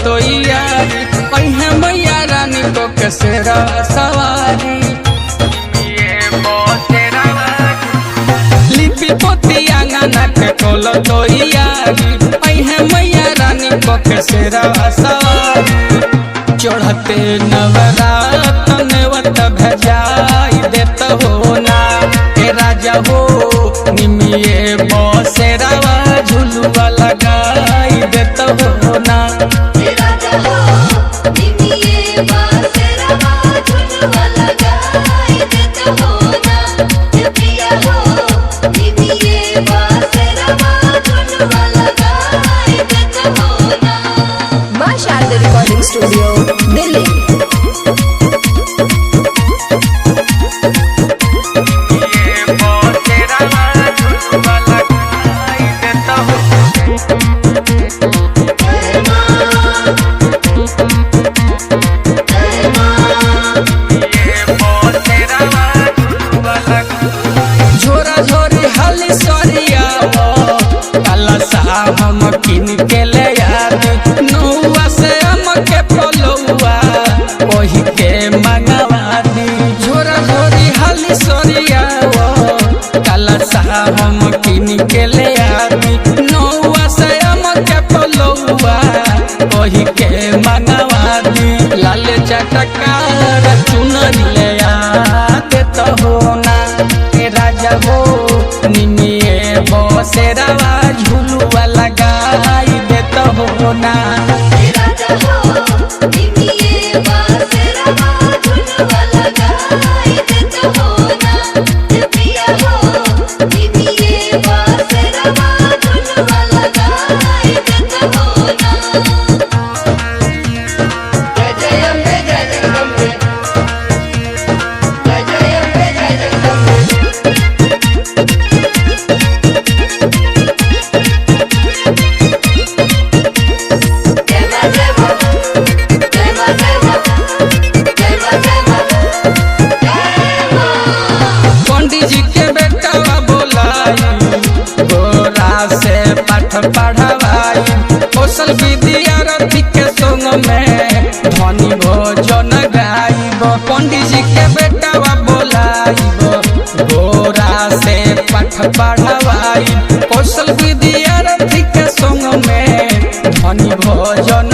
तो यारी कहीं मैया रानी को कसरा सवारी लिपि पोती आंगना के कोल तो यारी कहीं मैया रानी को कसरा सवारी चढ़ते नवरातन वत भेजाई देत हो ना ए राजा हो निमिये बसेरावा झुलुआ लगाई देत हो ना रिकॉर्डिंग स्टूडियो दिल्ली। झोरा झोरी हाली सरिया काला साहब हम किन के ले याद नौवा से हम के पलौआ ओही के मंगवा दी झोरा झोरी हाली सरिया काला साहब हम किन के ले याद नौवा से हम के पलौआ ओही के मंगवा दी लाल चटकार चुनरी ले याद तो हो ना राजा हो निमिये बसेरावा झुलुआ लगाई देत हो ना पढ़ावाई कौशल विद्यार्थी के संग में धनी भोजन गाइब पंडित जी के बेटावा बोलाइब गोरा से पाठ पढ़ावाई कौशल विद्यार्थी के संग में धनी भोजन